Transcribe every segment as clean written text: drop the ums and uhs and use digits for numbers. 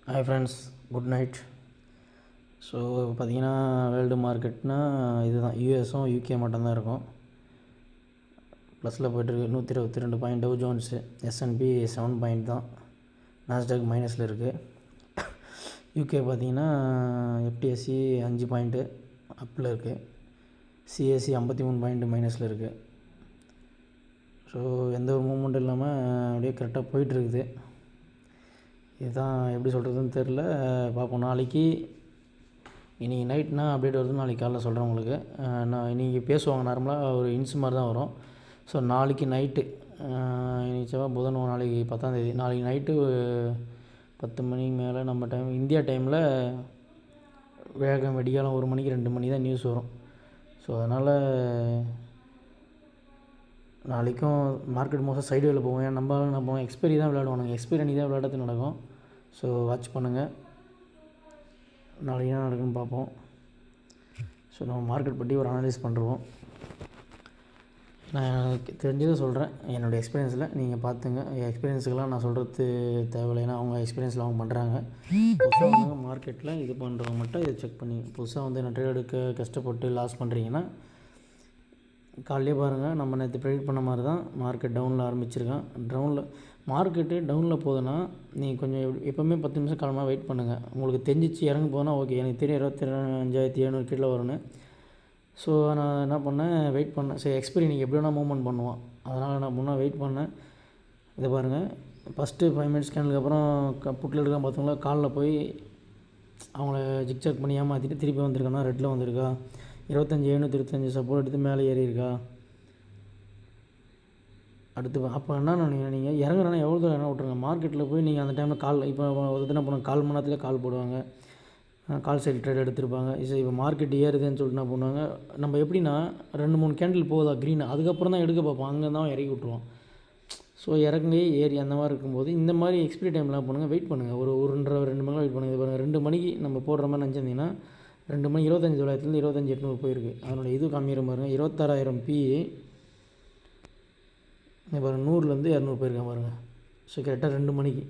Hi friends, good night. So பார்த்தீங்கன்னா world மார்க்கெட்னால் இதுதான், யூஎஸும் யூகே மட்டும்தான் இருக்கும். ப்ளஸில் போய்ட்டுருக்கு 122 point. Dow Jones S&P 7 point தான். நாஸ்டாக் மைனஸில் இருக்குது. யூகே பார்த்தீங்கன்னா FTSE 5 பாயிண்ட்டு அப்பில் இருக்குது. CAC 53 பாயிண்ட் மைனஸில் இருக்குது. ஸோ எந்த ஒரு மூமெண்ட்டும் இல்லாமல் அப்படியே கரெக்டாக போயிட்டுருக்குது. இதுதான் எப்படி சொல்கிறதுன்னு தெரில. பார்ப்போம். நாளைக்கு இன்றைக்கி நைட்னா அப்டேட் வருதுன்னு நாளைக்கு காலைல சொல்கிறேன் உங்களுக்கு. நான் இன்றைக்கி பேசுவாங்க நார்மலாக ஒரு இன்ஸ் மாதிரி தான் வரும். ஸோ நாளைக்கு நைட்டு, இன்றைக்கி செவ்வாய் புதன், நாளைக்கு 10ஆம் தேதி, நாளைக்கு நைட்டு 10 மணிக்கு மேலே நம்ம டைம், இந்தியா டைமில் விடிகாலம் 1 மணிக்கு 2 மணி தான் நியூஸ் வரும். ஸோ அதனால் நாளைக்கும் மார்க்கெட் மோஸ்ட்டாக சைடு வேலை போவோம். ஏன் நம்ம எக்ஸ்பைரி தான் விளையாடுவானுங்க. எக்ஸ்பைரி அன்றைக்கி தான் விளையாடுறது நடக்கும். ஸோ வாட்ச் பண்ணுங்கள். நாளைக்கு என்ன நடக்குதுன்னு பார்ப்போம். ஸோ நம்ம மார்க்கெட் பற்றி ஒரு அனலைஸ் பண்ணுறோம். நான் எனக்கு தெரிஞ்சதை சொல்கிறேன், என்னோடய எக்ஸ்பீரியன்ஸில் நீங்கள் பார்த்துங்க. எக்ஸ்பீரியன்ஸுக்கெல்லாம் நான் சொல்கிறது தேவையில்லை, ஏன்னா அவங்க எக்ஸ்பீரியன்ஸில் அவங்க பண்ணுறாங்க. புதுசாக வந்து மார்க்கெட்டில் இது பண்ணுறவங்க மட்டும் இதை செக் பண்ணி, புதுசாக வந்து நான் ட்ரேட் எடுக்க கஷ்டப்பட்டு லாஸ் பண்ணுறீங்கன்னா காலையிலே பாருங்கள். நம்ம நேற்று ப்ரெடிக்ட் பண்ண மாதிரி தான் மார்க்கெட் டவுனில் ஆரம்பிச்சிருக்கேன். மார்க்கெட்டு டவுனில் போகுதுன்னா நீங்கள் கொஞ்சம் எப்போவுமே 10 நிமிஷம் காலமாக வெயிட் பண்ணுங்கள். உங்களுக்கு தெரிஞ்சிச்சு இறங்க போனால் ஓகே, எனக்கு தெரியும் 25,700 கீழே வரும்னு. ஸோ நான் என்ன பண்ணேன், வெயிட் பண்ணேன். சரி, எக்ஸ்பைரி நீங்கள் எப்படி வேணால் மூவ்மெண்ட் பண்ணுவான், அதனால் என்ன பண்ணால் வெயிட் பண்ணேன். இதை பாருங்கள், ஃபஸ்ட்டு 5 மினிட்ஸ் ஸ்கேனுக்கு அப்புறம் புட்டில் எடுக்காம பார்த்தவங்களா காலில் போய் அவங்கள ஜிக்ஜாக் பண்ணி ஏமாற்றிட்டு திருப்பி வந்திருக்கேன்னா ரெட்டில் வந்திருக்கா. 25,725 சப்போர்ட் எடுத்து மேலே ஏறி இருக்கா. அடுத்து அப்போ என்ன நீங்கள் இறங்குறேன்னா எவ்வளோ தூரம் இறங்க விட்ருங்க. மார்க்கெட்டில் போய் நீங்கள் அந்த டைமில் இப்போ என்ன பண்ணுவாங்க, 1/4 மணி நேரத்தில் கால் போடுவாங்க, கால் சைடு ட்ரேட் எடுத்துருப்பாங்க. சரி, இப்போ மார்க்கெட் ஏறுதுன்னு சொல்லிட்டு என்ன பண்ணுவாங்க, நம்ம எப்படின்னா 2-3 கேண்டில் போகுதா க்ரீன், அதுக்கப்புறம் தான் எடுக்க பார்ப்போம், அங்கே தான் இறக்கி விட்ருவோம். ஸோ இறங்கி ஏறி அந்த மாதிரி இருக்கும்போது இந்த மாதிரி எக்ஸ்பிரி டைம்லாம் பண்ணுங்கள், வெயிட் பண்ணுங்கள். ஒரு 1.5-2 மணி நேரம் வெயிட் பண்ணுங்கள். பாருங்கள், 2 மணிக்கு நம்ம போடுற மாதிரி நினச்சிருந்தீங்கன்னா 2 மணி 25,900 25,800 போயிருக்கு. அதனோட இது கம்மியாக பாருங்கள், 26,000 PE. பாருங்கள், 100லேருந்து 200 போயிருக்கேன் பாருங்கள். ஸோ கரெக்டாக 2 மணிக்கு.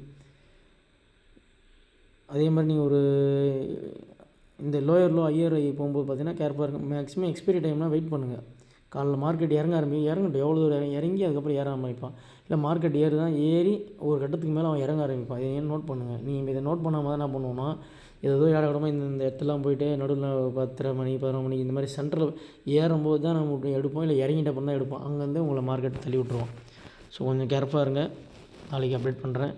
அதே மாதிரி நீங்கள் ஒரு இந்த லோயர் லோ ஹையர் போகும்போது பார்த்தீங்கன்னா கேர்ஃபுல்லாக இருக்கும். மேக்ஸிமம் எக்ஸ்பைரி டைம்லாம் வெயிட் பண்ணுங்கள். காலைல மார்க்கெட் இறங்கட்டும், எவ்வளோ தூரம் இறங்கி அதுக்கப்புறம் ஏற ஆரம்பிப்பான். இல்லை மார்க்கெட் ஏறி ஒரு கட்டத்துக்கு மேலே அவன் இறங்க ஆரம்பிப்பான். இதை ஏன் நோட் பண்ணுங்கள். நீங்கள் இதை நோட் பண்ணாமல் தான் என்ன பண்ணுவோன்னா, ஏதோ இடமா இந்த இடத்துலாம் போய்ட்டு நடுவில் 10:30 மணி 11 மணிக்கு இந்த மாதிரி சென்டரில் ஏறும்போது தான் நம்ம எடுப்போம், இல்லை இறங்கிட்ட அப்புறம் தான் எடுப்போம். அங்கேருந்து உங்களை மார்க்கெட் தள்ளி விட்ருவோம். ஸோ கொஞ்சம் கேர்ஃபுல்லாக இருங்க. நாளைக்கு அப்டேட் பண்ணுறேன்.